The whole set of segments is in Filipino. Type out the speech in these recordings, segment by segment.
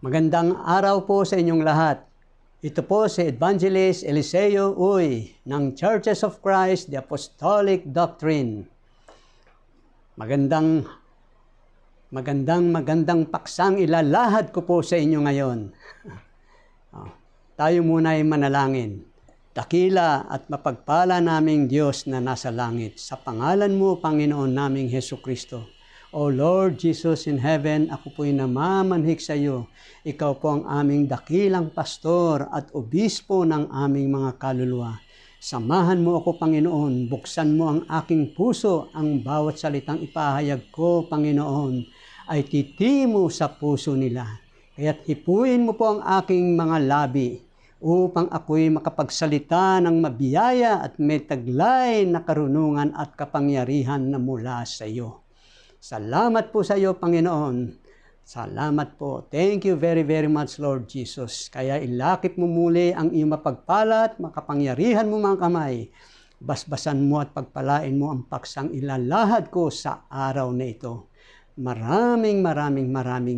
Magandang araw po sa inyong lahat. Ito po si Evangelist Eliseo Uy ng Churches of Christ, the Apostolic Doctrine. Magandang paksang ilalahad ko po sa inyo ngayon. Tayo muna ay manalangin. Dakila at mapagpala naming Diyos na nasa langit, sa pangalan mo, Panginoon naming Hesukristo. O Lord Jesus in heaven, ako po'y namamanhik sa iyo. Ikaw po ang aming dakilang pastor at obispo ng aming mga kaluluwa. Samahan mo ako, Panginoon. Buksan mo ang aking puso. Ang bawat salitang ipahayag ko, Panginoon, ay titimo sa puso nila. Kaya't hipuin mo po ang aking mga labi upang ako'y makapagsalita ng mabiyaya at may taglay na karunungan at kapangyarihan na mula sa iyo. Salamat po sa iyo, Panginoon. Salamat po. Thank you very, very much, Lord Jesus. Kaya ilakip mo muli ang iyong mapagpalat, makapangyarihan mo mga kamay. Basbasan mo at pagpalain mo ang paksang ilalahad ko sa araw na ito. Maraming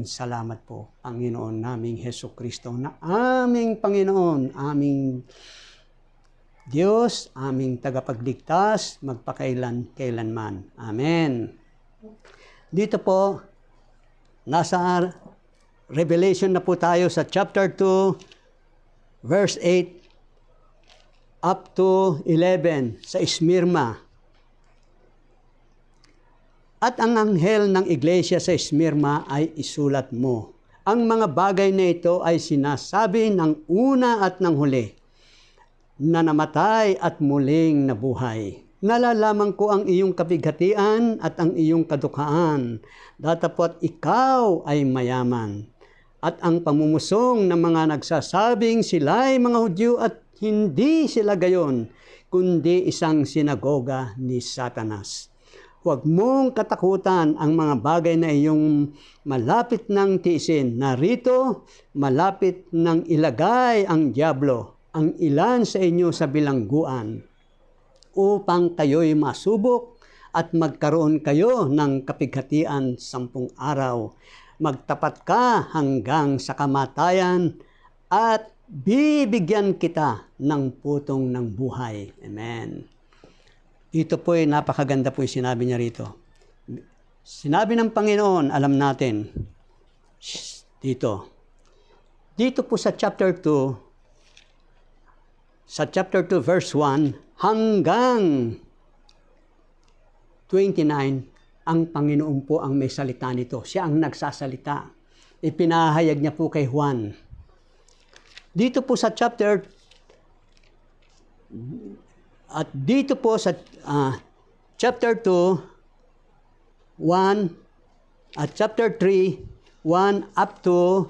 salamat po, Panginoon naming Hesukristo, na aming Panginoon, aming Diyos, aming tagapagligtas, magpakailan-kailanman. Amen. Dito po, nasa Revelation na po tayo sa chapter 2, verse 8 up to 11 sa Esmirna. At ang anghel ng iglesia sa Esmirna ay isulat mo. Ang mga bagay na ito ay sinasabi ng una at ng huli, na namatay at muling nabuhay. Nalalaman ko ang iyong kabighatian at ang iyong kadukhaan, datapot ikaw ay mayaman. At ang pamumusong ng mga nagsasabing sila'y mga Hudyo at hindi sila gayon, kundi isang sinagoga ni Satanas. Huwag mong katakutan ang mga bagay na iyong malapit ng tiisin. Narito, malapit ng ilagay ang dyablo, ang ilan sa inyo sa bilangguan, upang kayo'y masubok at magkaroon kayo ng kapighatian 10 araw. Magtapat ka hanggang sa kamatayan at bibigyan kita ng putong ng buhay. Amen. Dito po ay napakaganda po yung sinabi niya rito. Sinabi ng Panginoon, alam natin, dito po sa chapter 2 verse 1 hanggang 29, ang Panginoon po ang may salita nito. Siya ang nagsasalita. Ipinahayag niya po kay Juan. Dito po sa chapter chapter 2, 1 at chapter 3, 1 up to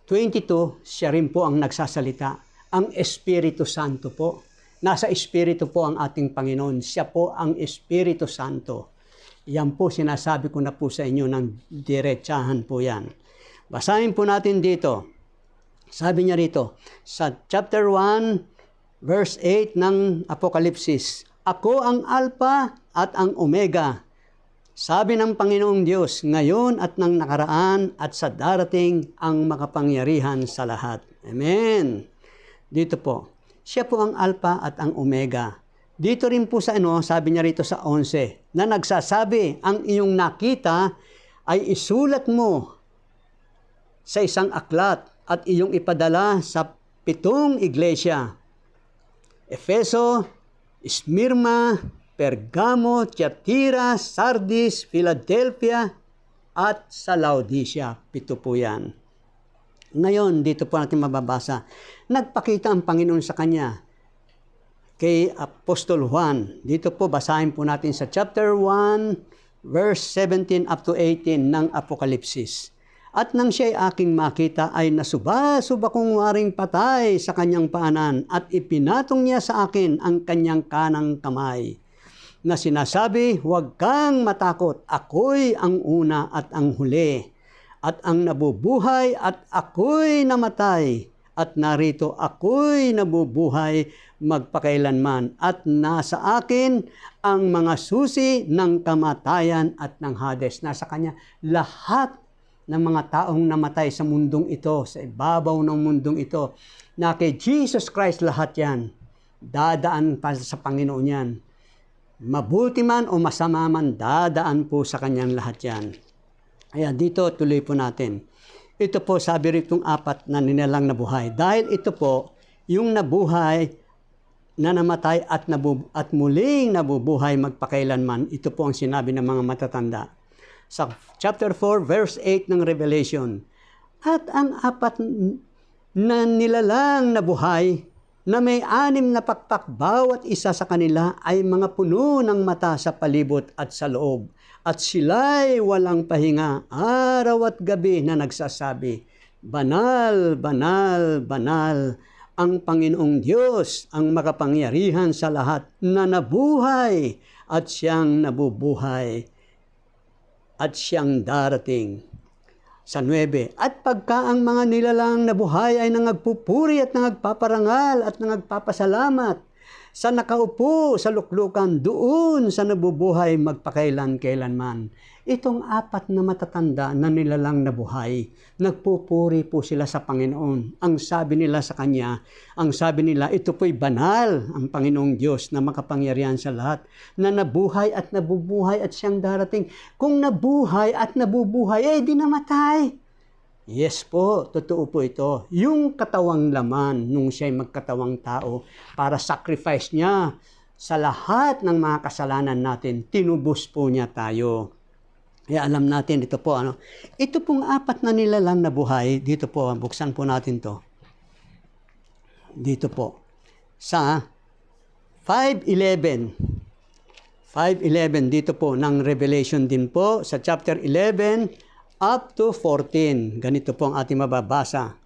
22, siya rin po ang nagsasalita. Ang Espiritu Santo po. Nasa Espiritu po ang ating Panginoon. Siya po ang Espiritu Santo. Yan po sinasabi ko na po sa inyo ng diretsahan po yan. Basahin po natin dito. Sabi niya rito, sa chapter 1, verse 8 ng Apokalipsis, ako ang Alpha at ang Omega, sabi ng Panginoong Diyos, ngayon at nang nakaraan at sa darating ang makapangyarihan sa lahat. Amen. Dito po, siya po ang Alpha at ang Omega. Dito rin po sa sabi niya rito sa 11, na nagsasabi, ang iyong nakita ay isulat mo sa isang aklat at iyong ipadala sa 7 iglesia. Efeso, Esmirna, Pergamo, Tiatira, Sardis, Philadelphia, at sa Laodicea. 7 po yan. Ngayon, dito po natin mababasa. Nagpakita ang Panginoon sa kanya kay Apostol Juan. Dito po, basahin po natin sa chapter 1, verse 17 up to 18 ng Apokalipsis. At nang siya'y aking makita ay nasuba-suba kong waring patay sa kanyang paanan at ipinatong niya sa akin ang kanyang kanang kamay. Na sinasabi, huwag kang matakot, ako'y ang una at ang huli, at ang nabubuhay at ako'y namatay. At narito ako'y nabubuhay magpakailanman at nasa akin ang mga susi ng kamatayan at ng Hades. Nasa kanya lahat ng mga taong namatay sa mundong ito, sa ibabaw ng mundong ito, na kay Jesus Christ lahat yan, dadaan pa sa Panginoon yan. Mabuti man o masama man, dadaan po sa Kanyang lahat yan. Kaya dito, tuloy po natin. Ito po, sabi ritong apat na nilalang na buhay. Dahil ito po, yung nabuhay, na namatay at muling nabubuhay magpakailanman, ito po ang sinabi ng mga matatanda. Sa chapter 4, verse 8 ng Revelation. At ang apat na nilalang na buhay, na may 6 na pakpak, bawat isa sa kanila ay mga puno ng mata sa palibot at sa loob. At sila'y walang pahinga, araw at gabi na nagsasabi, Banal, banal, banal, ang Panginoong Diyos, ang makapangyarihan sa lahat, na nabuhay at siyang nabubuhay at siyang darating. Sa 9, at pagka ang mga nilalang na buhay ay nangagpupuri at nangagpaparangal at nangagpapasalamat sa nakaupo sa luklukan doon sa nabubuhay magpakailan-kailanman. Itong apat na matatanda na nilalang na buhay, nagpupuri po sila sa Panginoon. Ang sabi nila sa Kanya, ang sabi nila, ito po'y banal, ang Panginoong Diyos na makapangyarihan sa lahat, na nabuhay at nabubuhay at siyang darating. Kung nabuhay at nabubuhay, di namatay. Yes po, totoo po ito. Yung katawang laman nung siya'y magkatawang tao para sacrifice niya sa lahat ng mga kasalanan natin, tinubos po niya tayo. Kaya alam natin, ito po, ito pong apat na nilalang na buhay, dito po, buksan po natin to. Dito po. Sa 5:11. 5:11, dito po, ng Revelation din po, sa chapter 11, up to 14. Ganito po ang ating mababasa.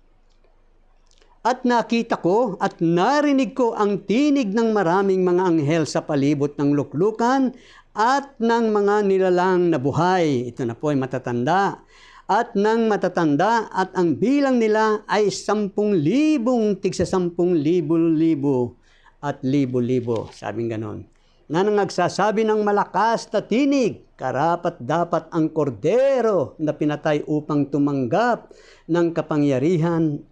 At nakita ko at narinig ko ang tinig ng maraming mga anghel sa palibot ng luklukan at ng mga nilalang na buhay. Ito na po ay matatanda. At ng matatanda at ang bilang nila ay 10,000, tigsa 10,000 at libo-libo. Sabing ganon. Na nagsasabi ng malakas na tinig, karapat dapat ang kordero na pinatay upang tumanggap ng kapangyarihan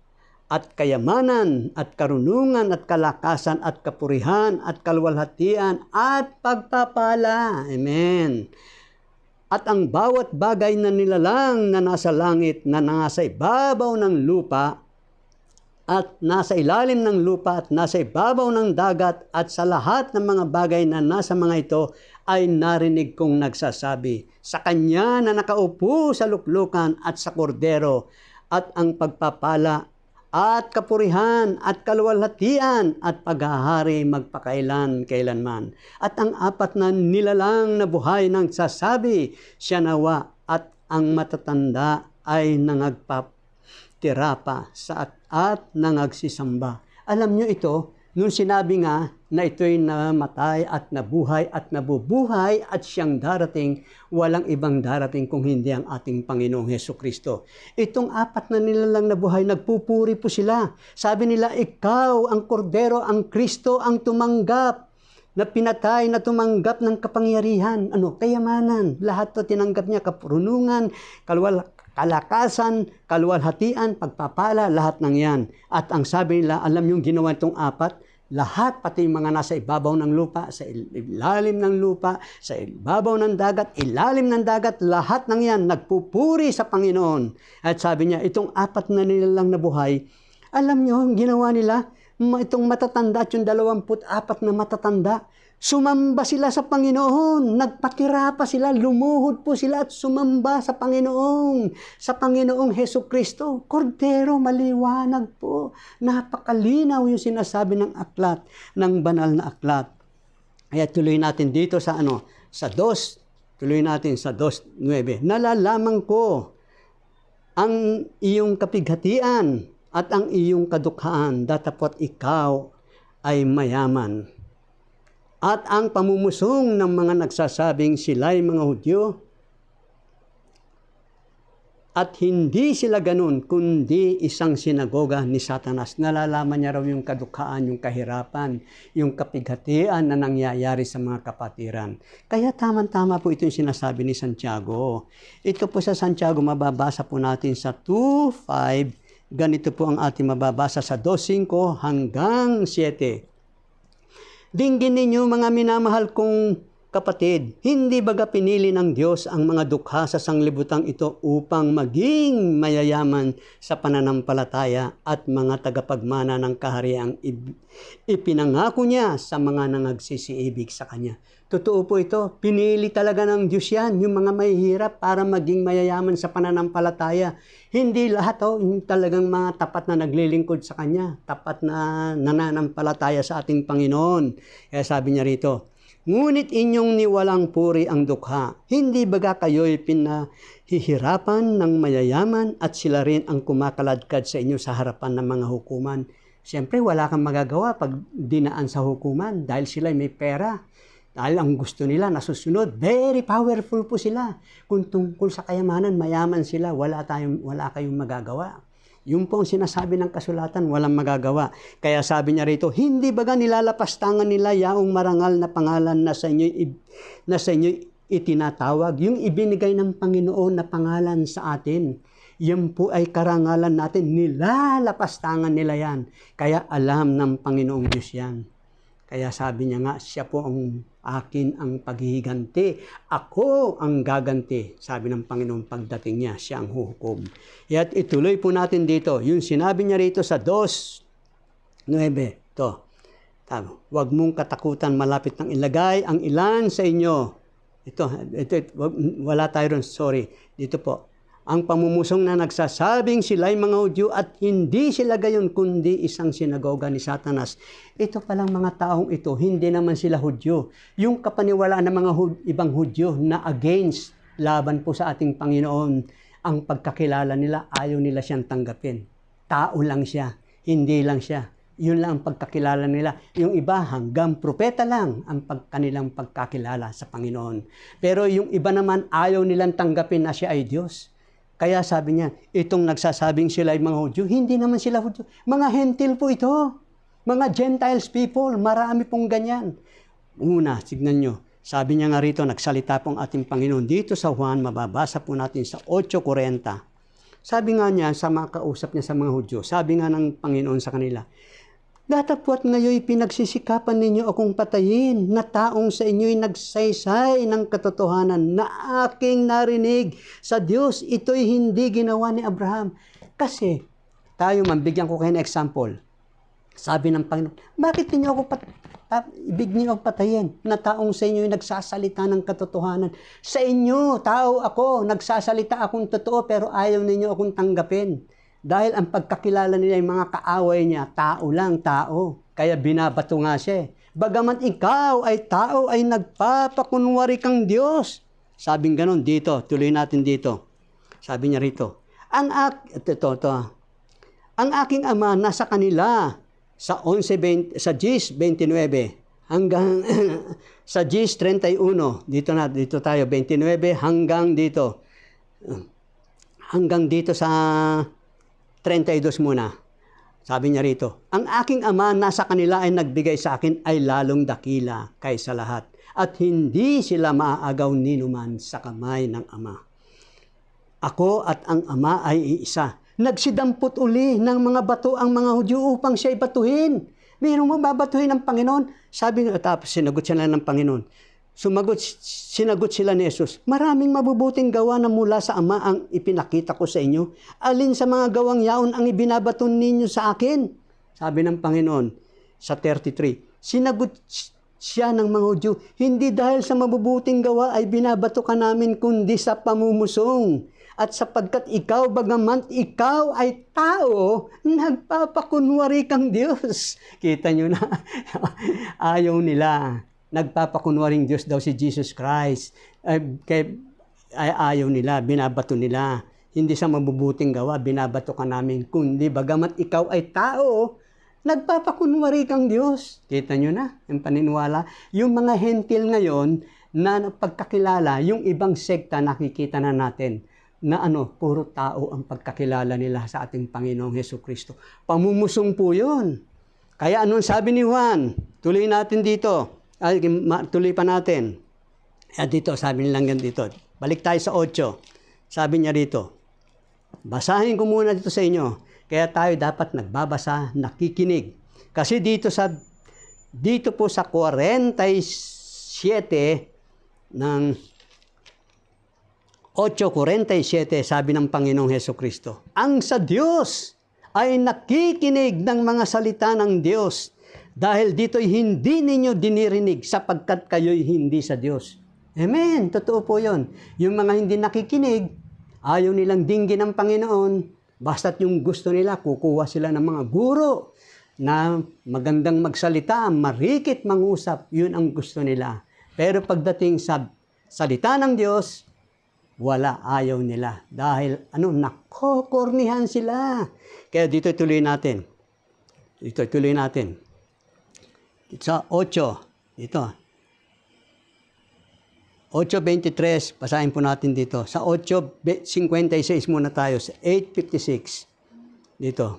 at kayamanan at karunungan at kalakasan at kapurihan at kalwalhatian at pagpapala. Amen. At ang bawat bagay na nilalang na nasa langit, na nasa ibabaw ng lupa, at nasa ilalim ng lupa, at nasa ibabaw ng dagat, at sa lahat ng mga bagay na nasa mga ito, ay narinig kong nagsasabi, sa Kanya na nakaupo sa luklukan at sa kordero, at ang pagpapala, at kapurihan, at kalwalhatian, at paghahari magpakailan-kailanman. At ang apat na nilalang na buhay nang sasabi, siya nawa, at ang matatanda ay nangagpatira pa at nangagsisamba. Alam nyo ito, nung sinabi nga na ito'y namatay at nabuhay at nabubuhay at siyang darating, walang ibang darating kung hindi ang ating Panginoong Hesukristo. Itong apat na nilalang na buhay, nagpupuri po sila. Sabi nila, ikaw, ang kordero, ang Kristo, ang tumanggap, na pinatay, na tumanggap ng kapangyarihan, kayamanan. Lahat to tinanggap niya, kapurunungan, kalakasan, kalwalhatian, pagpapala, lahat ng yan. At ang sabi nila, alam yung ginawa itong apat, lahat, pati yung mga nasa ibabaw ng lupa, sa ilalim ng lupa, sa ibabaw ng dagat, ilalim ng dagat, lahat ng yan, nagpupuri sa Panginoon. At sabi niya, itong apat na nilalang na buhay, alam nyo, ginawa nila, itong matatanda at yung 24 na matatanda, sumamba sila sa Panginoon, nagpatira pa sila, lumuhod po sila at sumamba sa Panginoong Hesukristo. Kordero, maliwanag po. Napakalinaw yung sinasabi ng aklat, ng banal na aklat. Kaya tuloy natin dito sa tuloy natin sa 2:9. Nalalaman ko ang iyong kapighatian at ang iyong kadukhaan, datapot ikaw ay mayaman. At ang pamumusong ng mga nagsasabing sila'y mga Hudyo, At hindi sila ganun, kundi isang sinagoga ni Satanas. Nalalaman niya raw yung kadukhaan, yung kahirapan, yung kapighatian na nangyayari sa mga kapatiran. Kaya tamang-tama po ito yung sinasabi ni Santiago. Ito po sa Santiago, mababasa po natin sa 2:5. Ganito po ang ating mababasa sa 2:5 hanggang 7. Dinggin ninyo mga minamahal kong kapatid, hindi baga pinili ng Diyos ang mga dukha sa sanglibutang ito upang maging mayayaman sa pananampalataya at mga tagapagmana ng kahariang ipinangako niya sa mga nangagsisiibig sa Kanya. Totoo po ito, pinili talaga ng Diyos yan, yung mga mahihirap para maging mayayaman sa pananampalataya. Hindi lahat talagang mga tapat na naglilingkod sa Kanya, tapat na nananampalataya sa ating Panginoon. Kaya sabi niya rito, ngunit inyong niwalang puri ang dukha. Hindi baga kayo'y pinahihirapan ng mayayaman at sila rin ang kumakaladkad sa inyo sa harapan ng mga hukuman. Siyempre, wala kang magagawa pag dinaan sa hukuman dahil sila may pera. Dahil ang gusto nila nasusunod. Very powerful po sila. Kung tungkol sa kayamanan, mayaman sila, wala kayong magagawa. Yung po ang sinasabi ng kasulatan, walang magagawa. Kaya sabi niya rito, hindi baga nilalapastangan nila yaong marangal na pangalan na sa inyo itinatawag. Yung ibinigay ng Panginoon na pangalan sa atin, yan po ay karangalan natin. Nilalapastangan nila yan. Kaya alam ng Panginoong Diyos yan. Kaya sabi niya nga, siya po ang akin ang paghihiganti. Ako ang gaganti. Sabi ng Panginoon pagdating niya, siya ang huhukom. At ituloy po natin dito. Yung sinabi niya rito sa 2:9. Ito. Huwag mong katakutan, malapit nang ilagay ang ilan sa inyo. Ito, wala tayo ron, sorry. Dito po. Ang pamumusong na nagsasabing sila'y mga Hudyo at hindi sila gayon kundi isang sinagoga ni Satanas. Ito palang mga taong ito, hindi naman sila Hudyo. Yung kapaniwalaan ng mga ibang Hudyo na against, laban po sa ating Panginoon, ang pagkakilala nila, ayaw nila siyang tanggapin. Tao lang siya, hindi lang siya. Yun lang ang pagkakilala nila. Yung iba hanggang propeta lang ang kanilang pagkakilala sa Panginoon. Pero yung iba naman ayaw nilang tanggapin na siya ay Diyos. Kaya sabi niya, itong nagsasabing sila ay mga Hudyo, hindi naman sila Hudyo. Mga Hentil po ito. Mga Gentiles people, marami pong ganyan. Una, signan nyo, sabi niya nga rito, nagsalita pong ating Panginoon. Dito sa Juan, mababasa po natin sa 8:40. Sabi nga niya, sa mga kausap niya sa mga Hudyo, sabi nga ng Panginoon sa kanila, datapwat ngayon pinagsisikapan ninyo akong patayin na taong sa inyo'y nagsaysay ng katotohanan na aking narinig sa Diyos. Ito'y hindi ginawa ni Abraham. Kasi, tayo mambigyan ko kayo ng example. Sabi ng Panginoon, bakit niyo ako ibig niyo ako patayin na taong sa inyo'y nagsasalita ng katotohanan? Sa inyo, tao ako, nagsasalita akong totoo pero ayaw ninyo akong tanggapin. Dahil ang pagkakilala nila yung mga kaaway niya, tao lang, tao. Kaya binabato nga siya. Bagaman ikaw ay tao, ay nagpapakunwari kang Diyos. Sabing ganon dito, tuloy natin dito. Sabi niya rito, ang aking ama nasa kanila sa 11:20, sa 10:29 hanggang sa 10:31. Dito tayo 29 hanggang dito. Hanggang dito sa 32 muna. Sabi niya rito, ang aking ama nasa kanila ay nagbigay sa akin ay lalong dakila kaysa lahat. At hindi sila maaagaw ninuman sa kamay ng ama. Ako at ang ama ay iisa. Nagsidampot uli ng mga bato ang mga Hudyo upang siya'y batuhin. Mayroon mo babatuhin ng Panginoon? Sabi niya, tapos sinagot sila ng Panginoon. Sinagot sila ni Jesus, maraming mabubuting gawa na mula sa Ama ang ipinakita ko sa inyo. Alin sa mga gawang yaon ang ibinabaton ninyo sa akin? Sabi ng Panginoon sa 33. Sinagot siya ng mga Hudyo, hindi dahil sa mabubuting gawa ay binabato ka namin kundi sa pamumusong. At sapagkat ikaw, bagaman ikaw ay tao, nagpapakunwari kang Diyos. Kita nyo na, ayaw nila. Nagpapakunwaring Diyos daw si Jesus Christ. Ayaw nila, binabato nila. Hindi sa mabubuting gawa, binabato ka namin. Kundi bagamat ikaw ay tao, nagpapakunwari kang Diyos. Kita nyo na, yung paniniwala. Yung mga hentil ngayon na pagkakilala, yung ibang sekta nakikita na natin. na puro tao ang pagkakilala nila sa ating Panginoong Hesukristo. Pamumusong po yun. Kaya anong sabi ni Juan? Tuloy natin dito. Tuloy pa natin. Dito, sabi nilang yan dito. Balik tayo sa 8. Sabi niya dito, basahin ko muna dito sa inyo. Kaya tayo dapat nagbabasa, nakikinig. Kasi dito po sa 47 ng 8:47, sabi ng Panginoong Hesukristo, ang sa Diyos ay nakikinig ng mga salita ng Diyos dahil dito'y hindi ninyo dinirinig sapagkat kayo'y hindi sa Diyos. Amen. Totoo po yun. Yung mga hindi nakikinig, ayaw nilang dinggin ng Panginoon, basta't yung gusto nila, kukuha sila ng mga guro na magandang magsalita, marikit mangusap, yun ang gusto nila. Pero pagdating sa salita ng Diyos, wala, ayaw nila. Dahil, nakokornihan sila. Kaya dito tuloy natin. Sa 8, dito. 8:23, basahin po natin dito. Sa 8:56 muna tayo. Sa 8:56. Dito.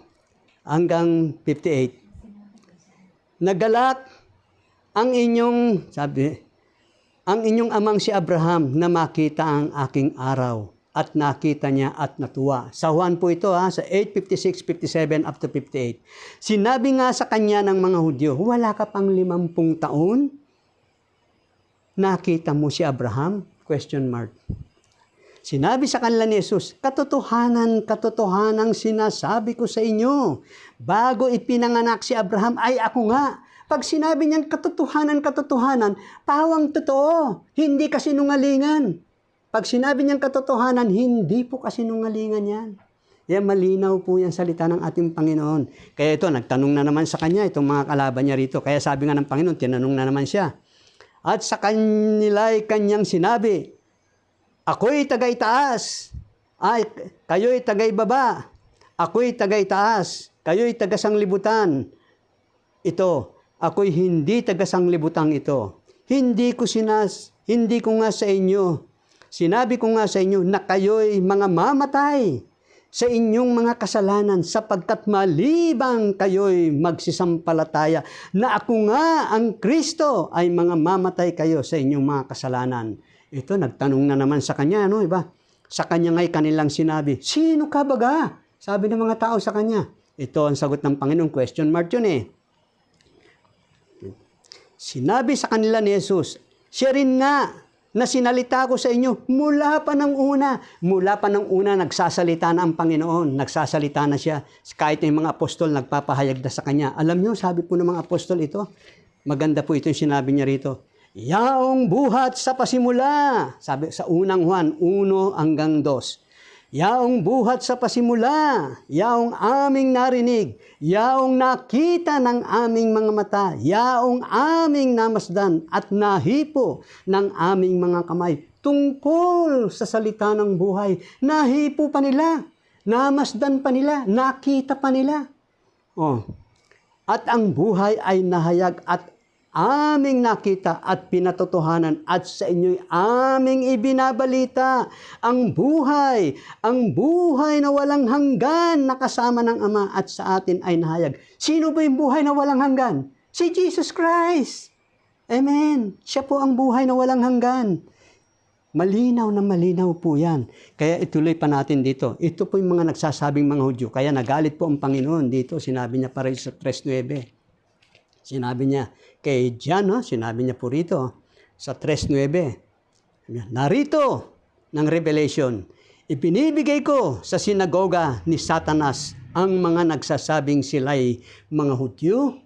Hanggang 58. Nagalak ang inyong amang si Abraham na makita ang aking araw. At nakita niya at natuwa. Sa Juan po ito sa 8:56, 57 up to 58. Sinabi nga sa kanya ng mga Hudyo, wala ka pang 50 taon? Nakita mo si Abraham? Question mark. Sinabi sa kanila ni Jesus, katotohanan sinasabi ko sa inyo, bago ipinanganak si Abraham ay ako nga. Pag sinabi niyan katotohanan, pawang totoo, hindi kasinungalingan. Pag sinabi niyang katotohanan, hindi po kasinungalingan yan. Yan, malinaw po yung salita ng ating Panginoon. Kaya ito, nagtanong na naman sa kanya, itong mga kalaban niya rito. Kaya sabi nga ng Panginoon, tinanong na naman siya. At sa kanila'y kanyang sinabi, ako'y tagaitaas, kayo'y tagaibaba, ako'y tagaitaas, kayo'y tagasanglibutan. Ito, ako'y hindi tagasanglibutan ito. Hindi ko nga sa inyo, sinabi ko nga sa inyo na kayo'y mga mamatay sa inyong mga kasalanan sapagkat malibang kayo'y magsisampalataya na ako nga ang Kristo ay mga mamatay kayo sa inyong mga kasalanan. Ito, nagtanong na naman sa kanya, iba? Sa kanya nga'y kanilang sinabi, sino ka baga? Sabi ng mga tao sa kanya. Ito ang sagot ng Panginoon, question mark yun Sinabi sa kanila ni Jesus, siya rin nga na sinalita ko sa inyo mula pa ng una nagsasalita na ang Panginoon, nagsasalita na siya. Kahit yung mga apostol nagpapahayag na sa kanya. Alam niyo, sabi po ng mga apostol ito, maganda po ito yung sinabi niya rito. Yaong buhat sa pasimula, sabi sa unang Juan 1-2. Yaong buhat sa pasimula, yaong aming narinig, yaong nakita ng aming mga mata, yaong aming namasdan at nahipo ng aming mga kamay tungkol sa salita ng buhay. Nahipo pa nila, namasdan pa nila, nakita pa nila. At ang buhay ay nahayag at aming nakita at pinatotohanan at sa inyo'y aming ibinabalita ang buhay na walang hanggan na kasama ng Ama at sa atin ay nahayag. Sino ba yung buhay na walang hanggan? Si Jesus Christ. Amen. Siya po ang buhay na walang hanggan. Malinaw na malinaw po yan. Kaya ituloy pa natin dito. Ito po yung mga nagsasabing mga Hudyo. Kaya nagalit po ang Panginoon dito. Sinabi niya para sa 3:9. Sinabi niya kay John, sinabi niya po rito sa 3:9. Narito ng Revelation, ipinibigay ko sa sinagoga ni Satanas ang mga nagsasabing sila'y mga Hudyo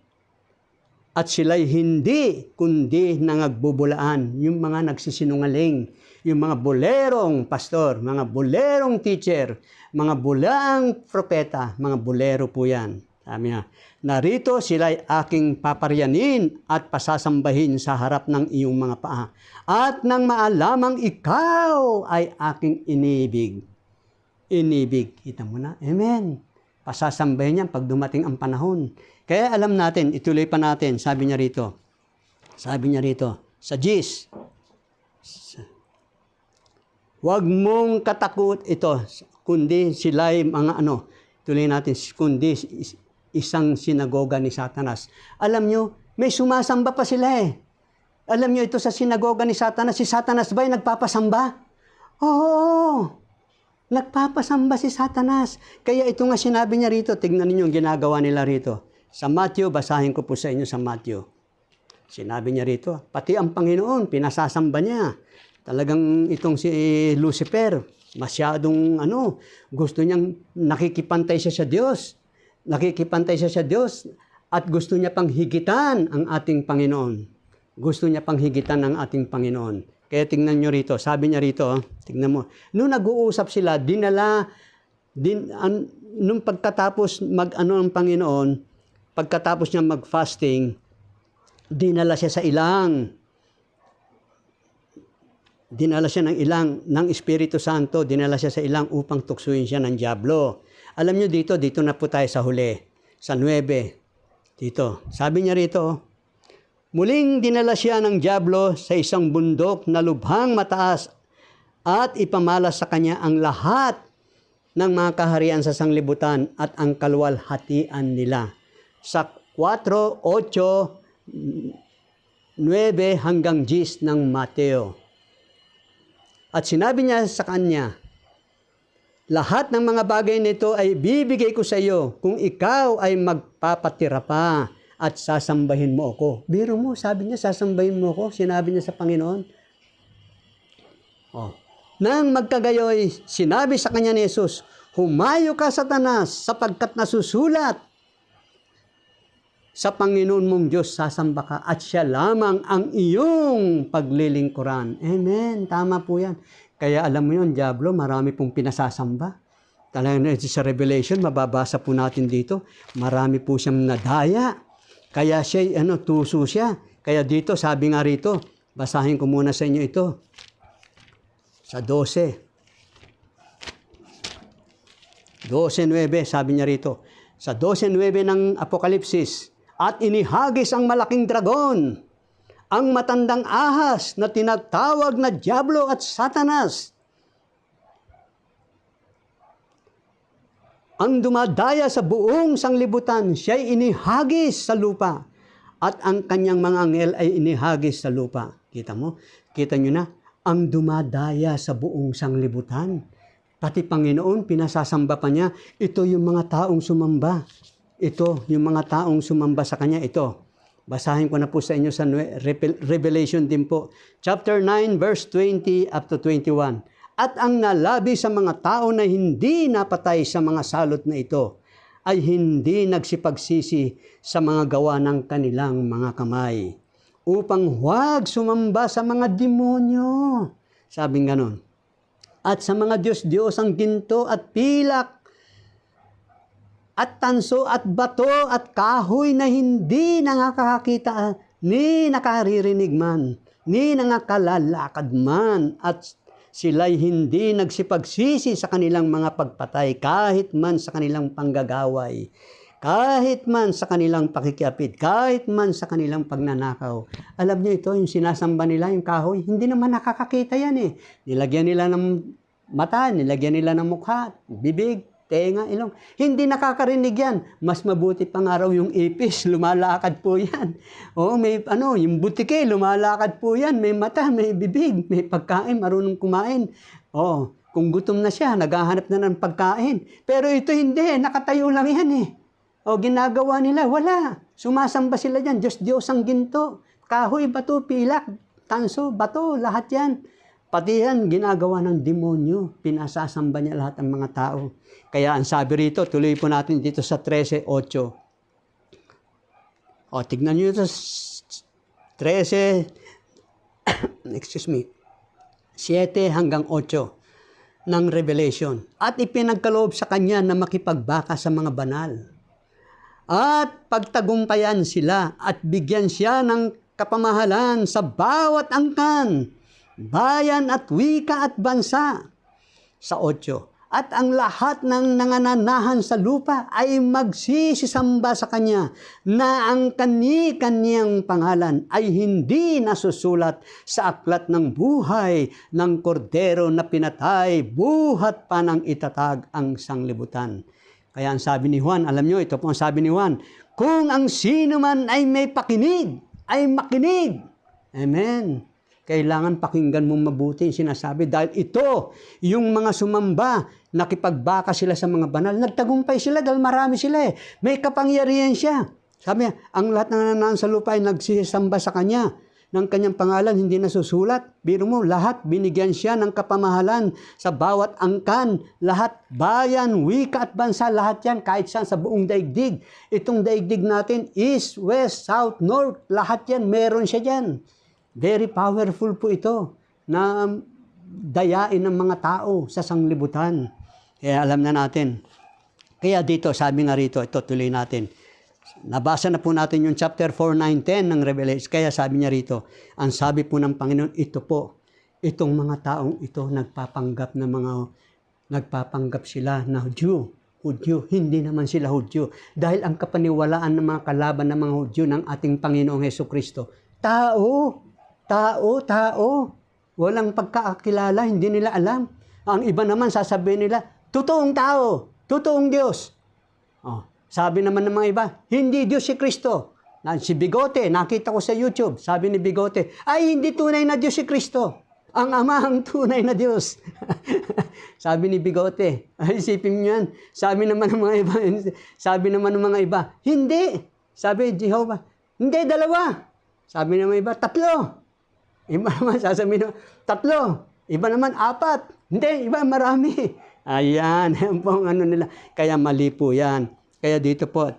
at sila'y hindi kundi nangagbubulaan, yung mga nagsisinungaling, yung mga bolerong pastor, mga bolerong teacher, mga bulaang propeta, mga bolero po yan. Sabi niya, narito sila'y aking paparyanin at pasasambahin sa harap ng iyong mga paa. At nang maalamang ikaw ay aking inibig. Inibig. Kita mo na? Amen. Pasasambahin niya pag dumating ang panahon. Kaya alam natin, ituloy pa natin, sabi niya rito, sa Gis, Huwag mong katakot ito, kundi sila'y mga tuloy natin, kundi isang sinagoga ni Satanas. Alam nyo, may sumasamba pa sila eh. Alam nyo, ito sa sinagoga ni Satanas, si Satanas ba'y nagpapasamba? Oo, nagpapasamba si Satanas. Kaya ito nga sinabi niya rito, tignan niyo yung ginagawa nila rito. Sa Matthew, basahin ko po sa inyo sa Matthew. Sinabi niya rito, pati ang Panginoon, pinasasamba niya. Talagang itong si Lucifer, masyadong gusto niyang nakikipantay siya sa Diyos. Nakikipantay siya sa Diyos at gusto niya pang higitan ang ating Panginoon. Gusto niya pang higitan ang ating Panginoon. Kaya tingnan nyo rito, sabi niya rito, tingnan mo, nung nag-uusap sila, nung pagkatapos ang Panginoon, pagkatapos niya mag-fasting, dinala siya ng Espiritu Santo, dinala siya sa ilang upang tuksuin siya ng diablo. Alam nyo dito na po tayo sa huli, sa 9. Dito, sabi niya rito, muling dinala siya ng diablo sa isang bundok na lubhang mataas at ipamalas sa kanya ang lahat ng mga kaharian sa sanglibutan at ang kaluwalhatian nila. Sa 4, 8, 9 hanggang 10 ng Mateo. At sinabi niya sa kanya, lahat ng mga bagay nito ay bibigay ko sa iyo kung ikaw ay magpapatira pa at sasambahin mo ako. Biro mo, sabi niya, sasambahin mo ako. Sinabi niya sa Panginoon. Nang magkagayoy, sinabi sa kanya ni Jesus, humayo ka, Satanas, sapagkat nasusulat, sa Panginoon mong Diyos sasamba ka at siya lamang ang iyong paglilingkuran. Amen. Tama po yan. Kaya alam mo yun, diablo, marami pong pinasasamba. Talagang sa Revelation, mababasa po natin dito, marami po siyang nadaya. Kaya siya, tuso siya. Kaya dito, sabi nga rito, basahin ko muna sa inyo ito. Sa 12. 12:9, sabi niya rito. Sa 12:9 ng Apokalipsis, at inihagis ang malaking dragon, ang matandang ahas na tinatawag na Diablo at Satanas, ang dumadaya sa buong sanglibutan, siya'y inihagis sa lupa, at ang kanyang mga anghel ay inihagis sa lupa. Kita mo? Kita nyo na? Ang dumadaya sa buong sanglibutan. Pati Panginoon, pinasasamba pa niya. Ito yung mga taong sumamba. Ito, yung mga taong sumamba sa Kanya, ito. Basahin ko na po sa inyo sa Revelation din po. Chapter 9, verse 20 up to 21. At ang nalabi sa mga tao na hindi napatay sa mga salot na ito, ay hindi nagsipagsisi sa mga gawa ng kanilang mga kamay, upang huwag sumamba sa mga demonyo. Sabing ganon. At sa mga Diyos-Diyos ang ginto at pilak, at tanso at bato at kahoy na hindi nakakakita, ni nakaririnig man, ni nangakalalakad man, at sila'y hindi nagsipagsisi sa kanilang mga pagpatay, kahit man sa kanilang panggagaway, kahit man sa kanilang pakikiapid, kahit man sa kanilang pagnanakaw. Alam niyo ito, yung sinasamba nila, yung kahoy, hindi naman nakakakita yan eh. Nilagyan nila ng mata, nilagyan nila ng mukha, bibig, tenga, ilong. Hindi nakakarinig yan. Mas mabuti pang araw yung ipis, lumalakad po yan. May yung butike, lumalakad po yan. May mata, may bibig, may pagkain, marunong kumain. Kung gutom na siya, naghahanap na ng pagkain. Pero ito hindi, nakatayo lang yan eh. Ginagawa nila, wala. Sumasamba sila dyan. Diyos ang ginto. Kahoy, bato, pilak, tanso, bato, lahat yan. Pati yan, ginagawa ng demonyo. Pinasasamba niya lahat ng mga tao. Kaya ang sabi rito, tuloy po natin dito sa 13:8. Tignan nyo ito, 13, 7 hanggang 8 ng Revelation. At ipinagkaloob sa kanya na makipagbaka sa mga banal. At pagtagumpayan sila at bigyan siya ng kapamahalan sa bawat angkan, bayan at wika at bansa. Sa 8. at ang lahat ng nangananahan sa lupa ay magsisisamba sa Kanya na ang kani-kaniyang pangalan ay hindi nasusulat sa aklat ng buhay ng kordero na pinatay buhat pa nang itatag ang sanglibutan. Kaya ang sabi ni Juan, alam nyo, ito po ang sabi ni Juan, kung ang sino man ay may pakinig, ay makinig. Amen. Kailangan pakinggan mong mabuti yung sinasabi dahil ito, yung mga sumamba, nakipagbaka sila sa mga banal, nagtagumpay sila dahil marami sila eh. May kapangyarihan siya. Sabi niya, ang lahat ng nananahan sa lupa ay nagsisamba sa Kanya. Ng Kanyang pangalan hindi nasusulat. Biro mo, lahat binigyan siya ng kapamahalan sa bawat angkan. Lahat, bayan, wika at bansa, lahat yan, kahit saan sa buong daigdig. Itong daigdig natin, east, west, south, north, lahat yan, meron siya dyan. Very powerful po ito na dayain ng mga tao sa sanglibutan. Kaya alam na natin. Kaya dito, sabi nga rito, ito tuloy natin. Nabasa na po natin yung chapter 4, 9, 10 ng Revelation. Kaya sabi niya rito, ang sabi po ng Panginoon, ito po, itong mga taong ito nagpapanggap sila na Hudyo. Hindi naman sila Hudyo. Dahil ang kapaniwalaan ng mga kalaban ng mga Hudyo ng ating Panginoong Hesukristo, tao. Walang pagkakakilala, hindi nila alam. Ang iba naman sasabihin nila, totoong tao, totoong Diyos. Sabi naman ng mga iba, hindi Diyos si Kristo. Si Bigote, nakita ko sa YouTube, sabi ni Bigote, ay hindi tunay na Diyos si Kristo. Ang Ama ang tunay na Diyos. Sabi ni Bigote, ay isipin niyo yan. Sabi naman ng mga iba, hindi. Sabi Jehovah, hindi, dalawa. Sabi ng mga iba, tatlo. Iba naman sasabihin naman, tatlo. Iba naman, apat. Hindi, iba marami. Ayan, yan po ang ano nila. Kaya mali po yan. Kaya dito po,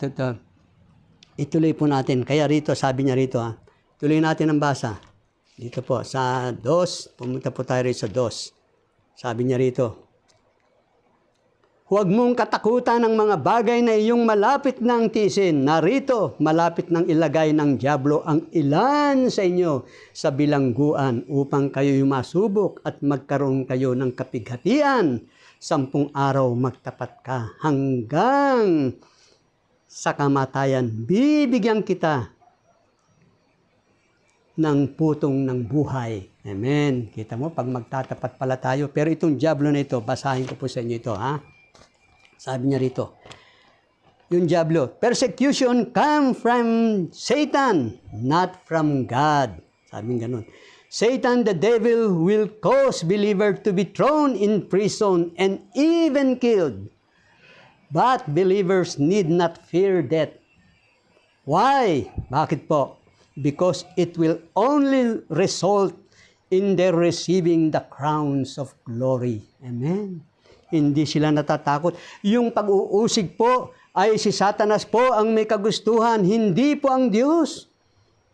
ituloy po natin. Kaya rito, sabi niya rito, tuloy natin ang basa. Dito po, sa 2, pumunta po tayo rito sa 2. Sabi niya rito, huwag mong katakutan ng mga bagay na iyong malapit ng tiisin. Narito, malapit ng ilagay ng dyablo ang ilan sa inyo sa bilangguan upang kayo'y masubok at magkaroon kayo ng kapighatian. 10 araw magtapat ka hanggang sa kamatayan. Bibigyan kita ng putong ng buhay. Amen. Kita mo, pag magtatapat pala tayo. Pero itong dyablo na ito, basahin ko po sa inyo ito, Sabi niya rito, yung dyablo, persecution come from Satan, not from God. Sabi ganun. Satan, the devil, will cause believer to be thrown in prison and even killed. But believers need not fear death. Why? Bakit po? Because it will only result in their receiving the crowns of glory. Amen. Hindi sila natatakot. Yung pag-uusig po ay si Satanas po ang may kagustuhan, hindi po ang Diyos.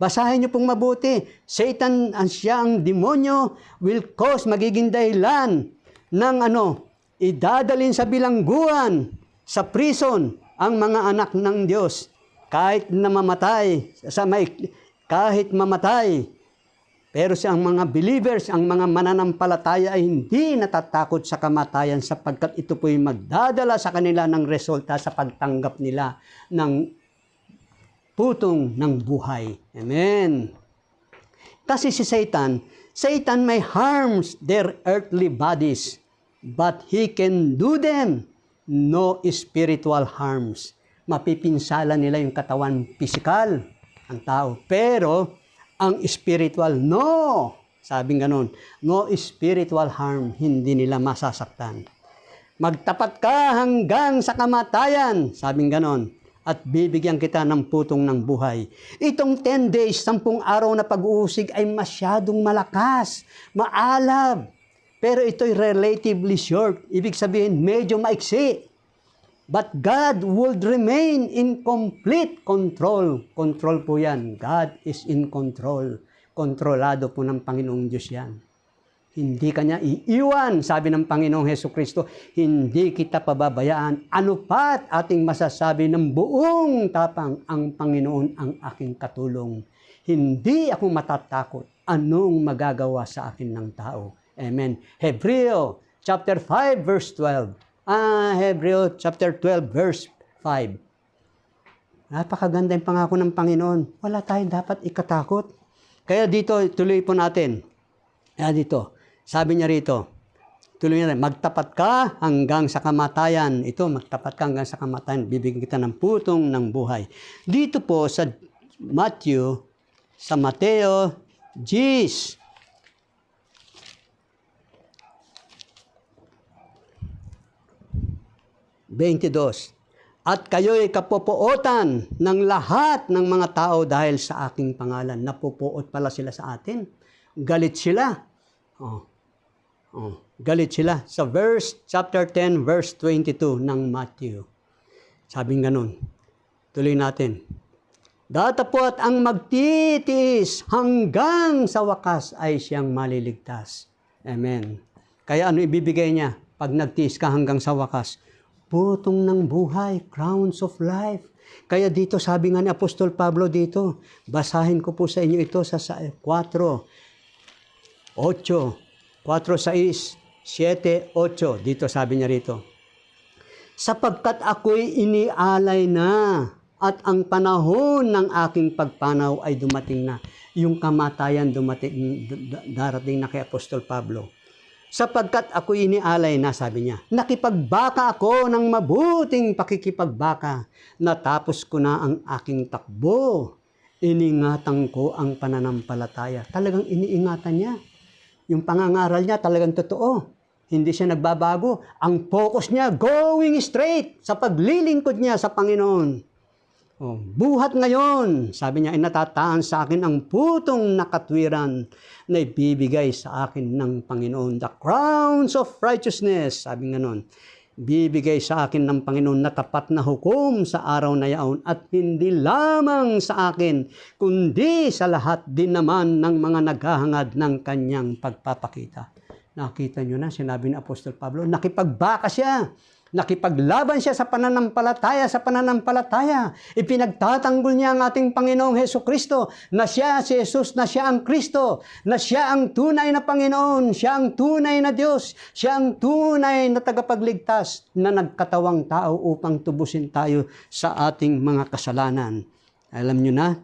Basahin niyo pong mabuti. Satan, siya ang demonyo, will cause, magiging dahilan ng idadalin sa bilangguan, sa prison, ang mga anak ng Diyos. Kahit na mamatay, kahit mamatay, pero ang mga believers, ang mga mananampalataya ay hindi natatakot sa kamatayan sapagkat ito po'y magdadala sa kanila ng resulta sa pagtanggap nila ng putong ng buhay. Amen. Kasi si Satan may harms their earthly bodies, but he can do them no spiritual harms. Mapipinsala nila yung katawan pisikal, ang tao. Pero ang spiritual, no. Sabing ganun, no spiritual harm, hindi nila masasaktan. Magtapat ka hanggang sa kamatayan, sabing ganun, at bibigyan kita ng putong ng buhay. Itong 10 days, 10 araw na pag-uusig ay masyadong malakas, maalab. Pero ito'y relatively short, ibig sabihin medyo maiksi. But God would remain in complete control. Control po yan. God is in control. Kontrolado po ng Panginoong Diyos yan. Hindi kanya iiwan, sabi ng Panginoong Hesukristo, hindi kita pababayaan. Ano pa't ating masasabi ng buong tapang, ang Panginoon ang aking katulong. Hindi ako matatakot. Anong magagawa sa akin ng tao? Amen. Hebreo chapter 5 verse 12. Hebreo chapter 12 verse 5. Napakaganda yung pangako ng Panginoon. Wala tayong dapat ikatakot. Kaya dito, tuloy po natin. Kaya dito, sabi niya rito, tuloy niya, magtapat ka hanggang sa kamatayan. Ito, magtapat ka hanggang sa kamatayan. Bibigyan kita ng putong ng buhay. Dito po sa Mateo, 10. At kayo'y kapupuotan ng lahat ng mga tao dahil sa aking pangalan. Napupuot pala sila sa atin. Galit sila. Galit sila. Sa chapter 10, verse 22 ng Matthew. Sabing ganun. Tuloy natin. Datapot ang magtitiis hanggang sa wakas ay siyang maliligtas. Amen. Kaya ano ibibigay niya pag nagtiis ka hanggang sa wakas? Putong ng buhay, crowns of life. Kaya dito sabi nga ni Apostol Pablo dito, basahin ko po sa inyo ito sa 4:8, 4:6, 7, 8. Dito sabi niya rito. Sapagkat ako'y inialay na at ang panahon ng aking pagpanaw ay dumating na. Yung kamatayan darating na kay Apostol Pablo. Sapagkat ako'y inialay na, sabi niya, nakipagbaka ako ng mabuting pakikipagbaka. Natapos ko na ang aking takbo. Iningatan ko ang pananampalataya. Talagang iniingatan niya. Yung pangangaral niya talagang totoo. Hindi siya nagbabago. Ang focus niya, going straight sa paglilingkod niya sa Panginoon. Buhat ngayon, sabi niya, ay natataan sa akin ang putong nakatwiran na ibibigay sa akin ng Panginoon. The crowns of righteousness, sabi nga nun, bibigay sa akin ng Panginoon na tapat na hukom sa araw na yaon at hindi lamang sa akin, kundi sa lahat din naman ng mga naghahangad ng kanyang pagpapakita. Nakita nyo na, sinabi ni Apostol Pablo, nakipagbaka siya. Nakipaglaban siya sa pananampalataya, Ipinagtatanggol niya ang ating Panginoong Hesukristo, na siya si Jesus, na siya ang Kristo, na siya ang tunay na Panginoon, siya ang tunay na Diyos, siya ang tunay na tagapagligtas na nagkatawang tao upang tubusin tayo sa ating mga kasalanan. Alam niyo na,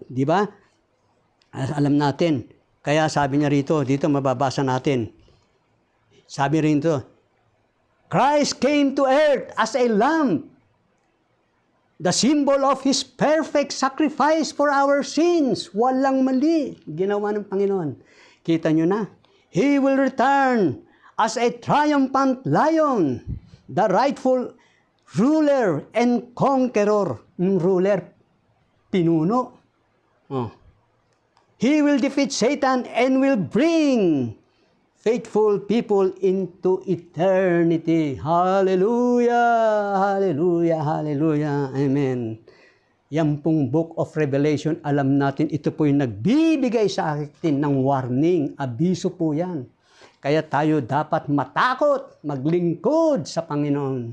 di ba? Alam natin. Kaya sabi niya rito, dito mababasa natin. Sabi rin ito, Christ came to earth as a lamb, the symbol of His perfect sacrifice for our sins. Walang mali. Ginawa ng Panginoon. Kita nyo na. He will return as a triumphant lion, the rightful ruler and conqueror. Yung ruler, pinuno. He will defeat Satan and will bring faithful people into eternity. Hallelujah! Hallelujah! Hallelujah! Amen. Yan pong Book of Revelation, alam natin, ito po yung nagbibigay sa atin ng warning. Abiso po yan. Kaya tayo dapat matakot, maglingkod sa Panginoon.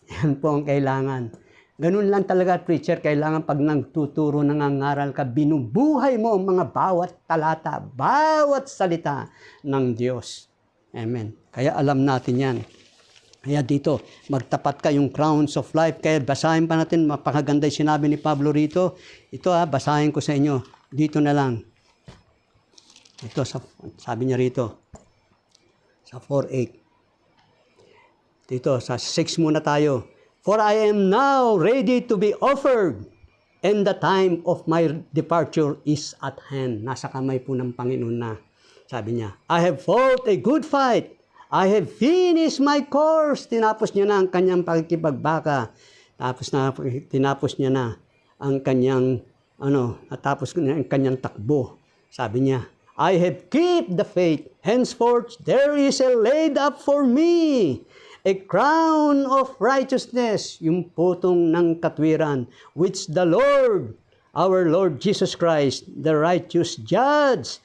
Yan po ang kailangan. Ganun lang talaga, preacher. Kailangan pag nagtuturo, nangangaral ka, binubuhay mo ang mga bawat talata, bawat salita ng Diyos. Amen. Kaya alam natin yan. Kaya dito, magtapat ka yung crowns of life. Kaya basahin pa natin, mapakaganda yung sinabi ni Pablo rito. Ito basahin ko sa inyo. Dito na lang. Ito, sabi niya rito. Sa 4:8. Dito, sa 6 muna tayo. For I am now ready to be offered, and the time of my departure is at hand. Nasa kamay po ng Panginoon na. Sabi niya, I have fought a good fight. I have finished my course. Tinapos niya na ang kanyang pakikipagbaka. Tinapos niya na ang kanyang, natapos niya ang kanyang takbo. Sabi niya, I have kept the faith. Henceforth, there is a laid up for me a crown of righteousness, yung putong ng katwiran, which the Lord, our Lord Jesus Christ, the righteous judge,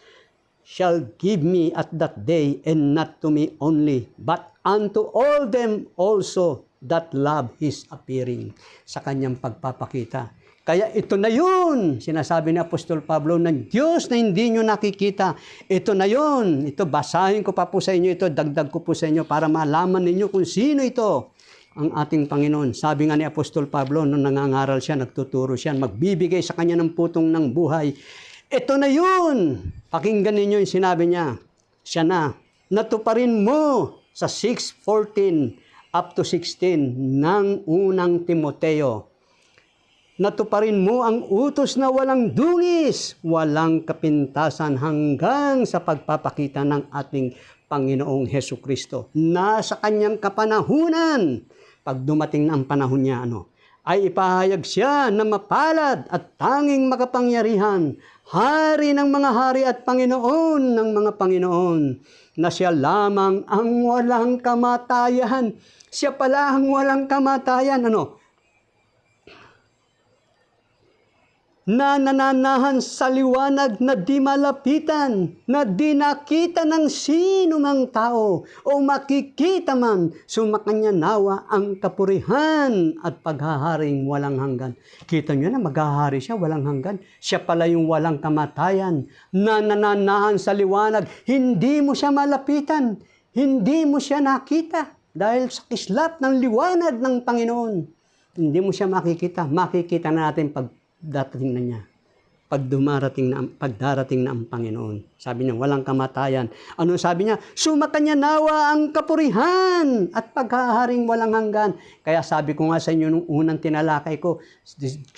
shall give me at that day, and not to me only, but unto all them also that love His appearing. Sa kanyang pagpapakita. Kaya ito na yun, sinasabi ni Apostol Pablo, ng Diyos na hindi nyo nakikita. Ito na yun. Ito, basahin ko pa po sa inyo ito, dagdag ko po sa inyo para malaman ninyo kung sino ito, ang ating Panginoon. Sabi nga ni Apostol Pablo, nung nangangaral siya, nagtuturo siya, magbibigay sa kanya ng putong ng buhay. Ito na yun. Pakinggan ninyo yung sinabi niya. Siya na. Natuparin mo sa 6:14 up to 16 ng unang Timoteo. Natuparin mo ang utos na walang dungis, walang kapintasan hanggang sa pagpapakita ng ating Panginoong Hesukristo. Nasa kanyang kapanahunan, pag dumating na ang panahon niya, ay ipahayag siya na mapalad at tanging makapangyarihan, hari ng mga hari at Panginoon ng mga Panginoon, na siya lamang ang walang kamatayan. Siya pala ang walang kamatayan. Na nananahan sa liwanag na di malapitan, na di nakita ng sino mang tao o makikita man, sumakanya nawa ang kapurihan at paghaharing walang hanggan. Kita nyo na maghahari siya walang hanggan. Siya pala yung walang kamatayan, na nananahan sa liwanag, hindi mo siya malapitan, hindi mo siya nakita dahil sa kislap ng liwanag ng Panginoon. Hindi mo siya makikita na natin pagdating na niya. Pagdarating na ang Panginoon. Sabi niya, walang kamatayan. Ano sabi niya? Sumakanya nawa ang kapurihan at paghaharing walang hanggan. Kaya sabi ko nga sa inyo nung unang tinalakay ko,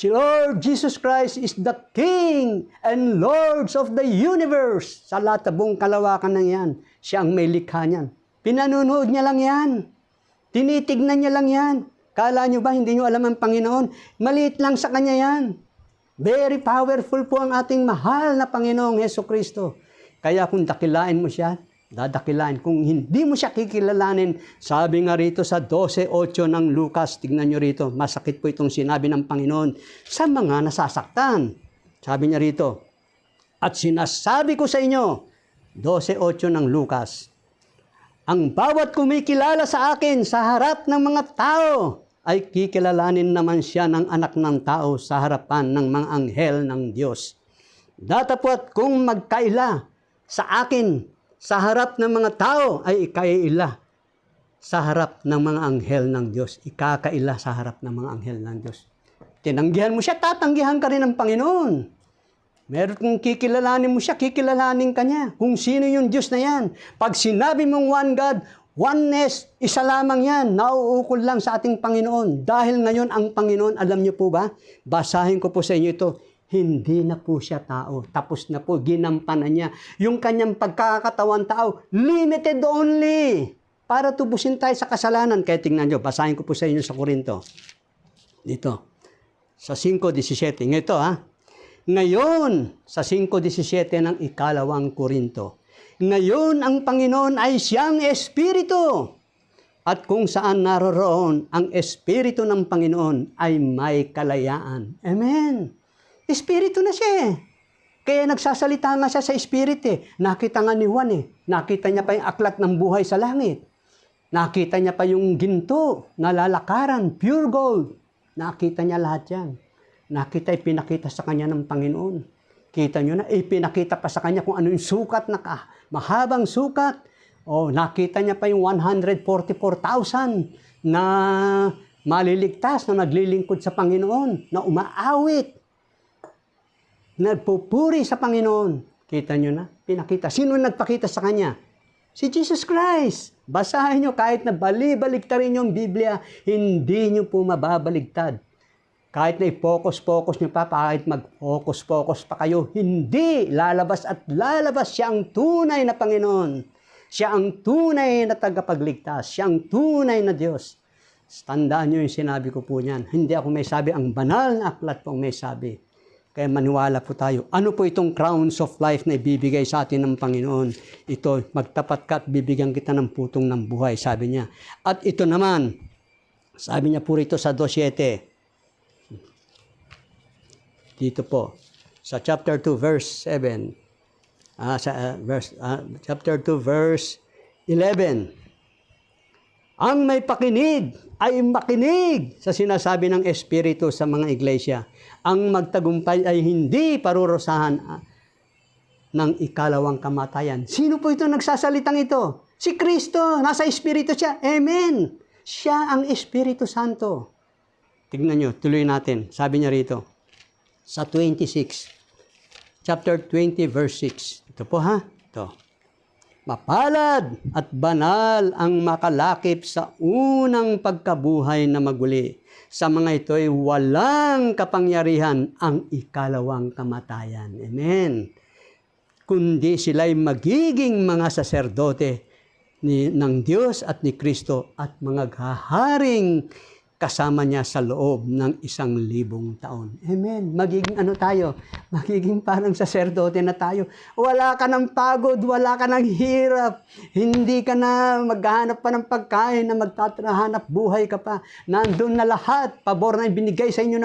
Lord Jesus Christ is the King and Lord of the universe. Sa lahat ng buong kalawakan ng yan, siya ang may likha niyan. Pinanunood niya lang yan. Tinitignan niya lang yan. Kala nyo ba hindi nyo alam ang Panginoon? Maliit lang sa Kanya yan. Very powerful po ang ating mahal na Panginoong Hesukristo. Kaya kung dakilain mo siya, dadakilain. Kung hindi mo siya kikilalanin, sabi nga rito sa 12:8 ng Lucas, tignan nyo rito, masakit po itong sinabi ng Panginoon sa mga nasasaktan. Sabi niya rito, at sinasabi ko sa inyo, 12:8 ng Lucas, ang bawat kumikilala sa akin sa harap ng mga tao, ay kikilalanin naman siya ng anak ng tao sa harapan ng mga anghel ng Diyos. Datapwat kung magkaila sa akin sa harap ng mga tao, ay ikaila sa harap ng mga anghel ng Diyos. Ikakaila sa harap ng mga anghel ng Diyos. Tinanggihan mo siya, tatanggihan ka rin ng Panginoon. Meron kung kikilalanin mo siya, kikilalanin ka niya. Kung sino yung Diyos na yan. Pag sinabi mong one God, oneness, isa lamang yan, nauukol lang sa ating Panginoon. Dahil ngayon ang Panginoon, alam niyo po ba, basahin ko po sa inyo ito, hindi na po siya tao. Tapos na po, ginampanan niya. Yung kanyang pagkakatawan tao, limited only. Para tubusin tayo sa kasalanan. Kaya tingnan niyo, basahin ko po sa inyo sa Korinto. Dito, sa 5:17. Ito Ngayon, sa 5:17 ng ikalawang Korinto, ngayon ang Panginoon ay siyang Espiritu. At kung saan naroroon ang Espiritu ng Panginoon ay may kalayaan. Amen. Espiritu na siya. Kaya nagsasalita nga siya sa Espiritu. Nakita nga ni Juan Nakita niya pa yung aklat ng buhay sa langit. Nakita niya pa yung ginto na lalakaran, pure gold. Nakita niya lahat yan. Nakita, ipinakita sa kanya ng Panginoon. Kita nyo na, ipinakita pa sa kanya kung ano yung sukat na mahabang sukat. Nakita niya pa yung 144,000 na maliligtas, na naglilingkod sa Panginoon, na umaawit, nagpupuri sa Panginoon. Kita nyo na, pinakita. Sino nagpakita sa kanya? Si Jesus Christ. Basahin nyo, kahit na bali-baligtarin yung Biblia, hindi nyo po mababaligtad. Kahit na i-focus nyo pa, kahit mag-focus pa kayo, hindi lalabas at lalabas siya ang tunay na Panginoon. Siya ang tunay na tagapagligtas. Siya ang tunay na Diyos. Tandaan nyo yung sinabi ko po niyan. Hindi ako may sabi, ang banal na aklat po may sabi. Kaya maniwala po tayo. Ano po itong crowns of life na ibibigay sa atin ng Panginoon? Ito, magtapat ka at bibigyan kita ng putong ng buhay, sabi niya. At ito naman, sabi niya po rito sa 2:7. Dito po, sa chapter 2, verse 7. Chapter 2, verse 11. Ang may pakinig ay makinig sa sinasabi ng Espiritu sa mga iglesia. Ang magtagumpay ay hindi parurusahan ng ikalawang kamatayan. Sino po ito nagsasalitang ito? Si Kristo. Nasa Espiritu siya. Amen. Siya ang Espiritu Santo. Tignan nyo, tuloy natin. Sabi niya rito, sa 26, chapter 20, verse 6. Ito po ha, ito. Mapalad at banal ang makalakip sa unang pagkabuhay na maguli. Sa mga ito ay walang kapangyarihan ang ikalawang kamatayan. Amen. Kundi sila'y magiging mga saserdote ng Diyos at ni Kristo at mga haharing kasama niya sa loob ng 1,000 taon. Amen. Magiging ano tayo? Magiging parang saserdote na tayo. Wala ka ng pagod, wala ka ng hirap. Hindi ka na maghahanap pa ng pagkain na magtatrahanap buhay ka pa. Nandun na lahat. Pabor na ibinigay sa inyo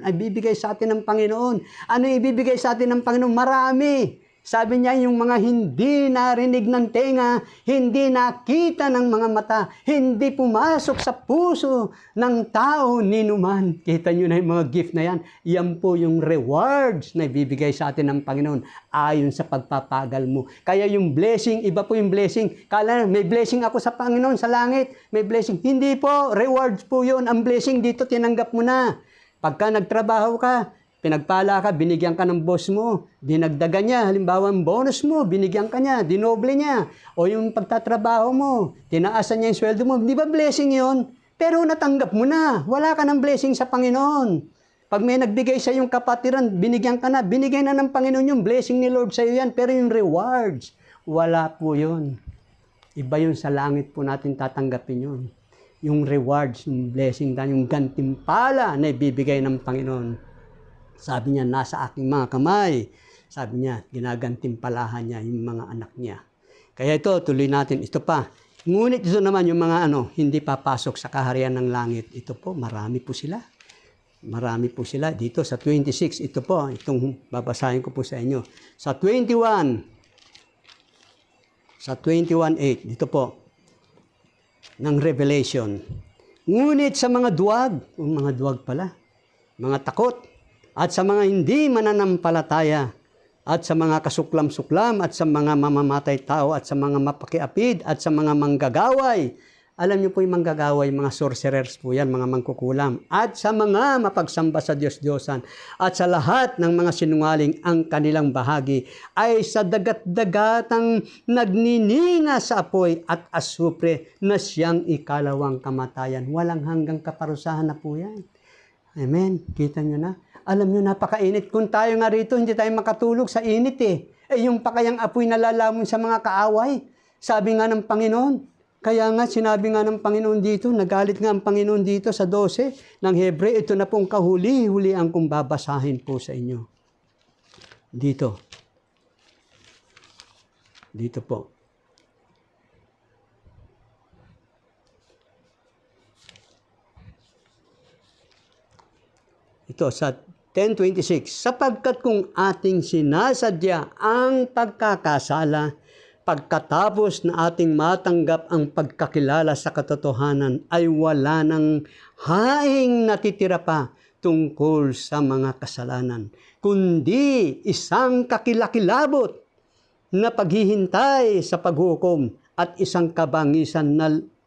ibibigay sa atin ng Panginoon. Ano ibibigay sa atin ng Panginoon? Marami. Sabi niya, yung mga hindi narinig ng tenga, hindi nakita ng mga mata, hindi pumasok sa puso ng tao ninuman. Kita nyo na yung mga gift na yan. Yan po yung rewards na ibibigay sa atin ng Panginoon ayon sa pagpapagal mo. Kaya yung blessing, iba po yung blessing. Kala may blessing ako sa Panginoon sa langit. May blessing. Hindi po, rewards po yun. Ang blessing dito, tinanggap mo na. Pagka nagtrabaho ka, pinagpala ka, binigyan ka ng boss mo, dinagdagan niya, halimbawa ang bonus mo, binigyan ka niya, dinoble niya. O yung pagtatrabaho mo, tinaasan niya yung sweldo mo, di ba blessing yun? Pero natanggap mo na, wala ka ng blessing sa Panginoon. Pag may nagbigay sa yung kapatiran, binigyan ka na, binigay na ng Panginoon yung blessing ni Lord sa iyo yan, pero yung rewards, wala po yun. Iba yun sa langit po natin tatanggapin yun. Yung rewards, yung blessing, yung gantimpala na ibibigay ng Panginoon. Sabi niya, nasa aking mga kamay. Sabi niya, ginagantimpalahan niya yung mga anak niya. Kaya ito, tuloy natin. Ito pa. Ngunit ito naman yung mga hindi papasok sa kaharian ng langit. Ito po, marami po sila. Marami po sila. Dito sa 26, ito po, itong babasahin ko po sa inyo. Sa 21, sa 21:8, dito po, ng Revelation. Ngunit sa mga duwag pala, mga takot, at sa mga hindi mananampalataya, at sa mga kasuklam-suklam, at sa mga mamamatay tao, at sa mga mapakiapid, at sa mga manggagaway. Alam niyo po yung manggagaway, mga sorcerers po yan, mga mangkukulam. At sa mga mapagsamba sa Diyos-Diyosan, at sa lahat ng mga sinungaling, ang kanilang bahagi ay sa dagat-dagatang nagnininga sa apoy at asupre na siyang ikalawang kamatayan. Walang hanggang kaparusahan na po yan. Amen. Kita nyo na? Alam nyo, napakainit. Kung tayo nga rito, hindi tayo makatulog sa init eh. Yung pakayang apoy nalalamon sa mga kaaway. Sabi nga ng Panginoon. Kaya nga, sinabi nga ng Panginoon dito, nagalit nga ang Panginoon dito sa 12 ng Hebre, ito na pong kahuli-hulian kong babasahin po sa inyo. Dito. Dito po. Ito sa 10:26, sapagkat kung ating sinasadya ang pagkakasala, pagkatapos na ating matanggap ang pagkakilala sa katotohanan, ay wala nang haing natitira pa tungkol sa mga kasalanan, kundi isang kakilakilabot na paghihintay sa paghukom at isang kabangisan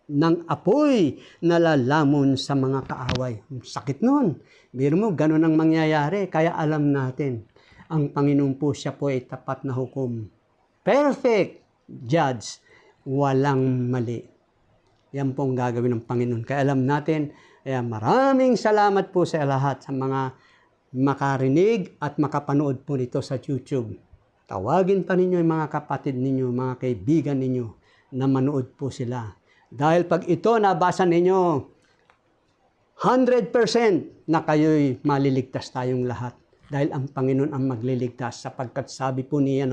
ng apoy na lalamon sa mga kaaway. Sakit nun. Biro mo, ganun ang mangyayari. Kaya alam natin, ang Panginoon po siya po ay tapat na hukom. Perfect judge. Walang mali. Yan po ang gagawin ng Panginoon. Kaya alam natin, maraming salamat po sa lahat sa mga makarinig at makapanood po nito sa YouTube. Tawagin pa ninyo yung mga kapatid ninyo, mga kaibigan ninyo na manood po sila. Dahil pag ito nabasa ninyo, 100% na kayo'y maliligtas tayong lahat. Dahil ang Panginoon ang magliligtas. Sapagkat sabi po niya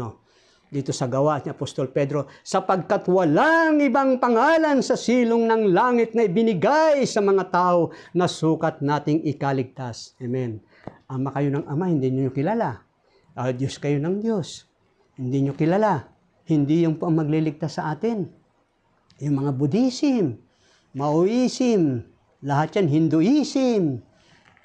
dito sa gawa ni Apostol Pedro, sapagkat walang ibang pangalan sa silong ng langit na ibinigay sa mga tao na sukat nating ikaligtas. Amen. Ama kayo ng Ama, hindi niyo kilala. Diyos kayo ng Diyos. Hindi niyo kilala. Hindi yung po ang magliligtas sa atin. Yung mga Buddhism, Maoism, lahat yan, Hinduism.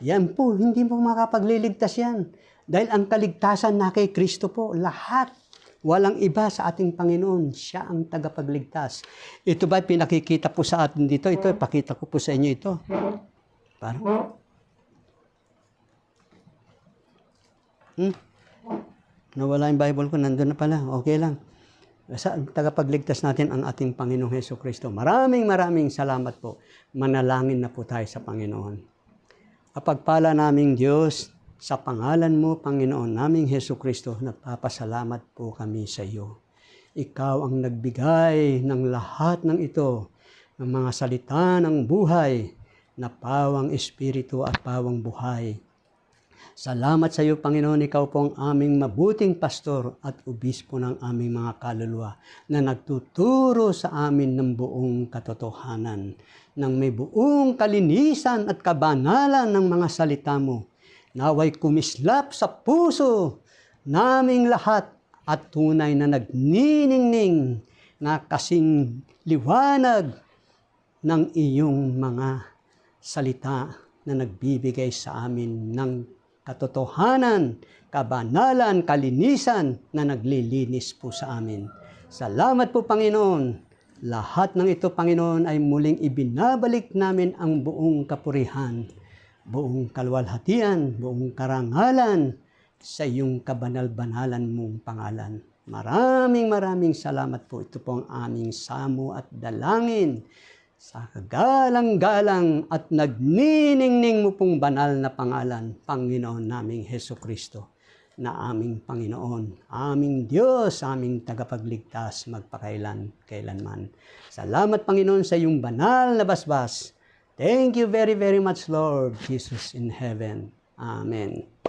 Yan po, hindi mo makapagliligtas yan. Dahil ang kaligtasan na kay Kristo po, lahat. Walang iba sa ating Panginoon. Siya ang tagapagligtas. Ito ba pinakikita po sa atin dito? Ito, pakita ko po sa inyo ito. Parang. Nawala yung Bible ko, nandun na pala. Okay lang. Sa tagapagligtas natin ang ating Panginoong Hesukristo. Maraming salamat po. Manalangin na po tayo sa Panginoon. Kapagpala naming Diyos, sa pangalan mo, Panginoon naming Hesukristo, nagpapasalamat po kami sa iyo. Ikaw ang nagbigay ng lahat ng ito, ng mga salita ng buhay, na pawang espiritu at pawang buhay. Salamat sa iyo, Panginoon, ikaw po ang aming mabuting pastor at obispo ng aming mga kaluluwa na nagtuturo sa amin ng buong katotohanan, ng may buong kalinisan at kabanalan ng mga salita mo. Naway kumislap sa puso naming lahat at tunay na nagniningning na kasing liwanag ng iyong mga salita na nagbibigay sa amin ng katotohanan, kabanalan, kalinisan na naglilinis po sa amin. Salamat po, Panginoon. Lahat ng ito, Panginoon, ay muling ibinabalik namin ang buong kapurihan, buong kaluwalhatian, buong karangalan sa iyong kabanal-banalan mong pangalan. Maraming salamat po. Ito po ang aming samo at dalangin sa kagalang-galang at nagniningning mo pong banal na pangalan, Panginoon naming Hesukristo, na aming Panginoon, aming Diyos, aming tagapagligtas magpakailan-kailanman. Salamat, Panginoon, sa iyong banal na basbas. Thank you very much, Lord Jesus in heaven. Amen.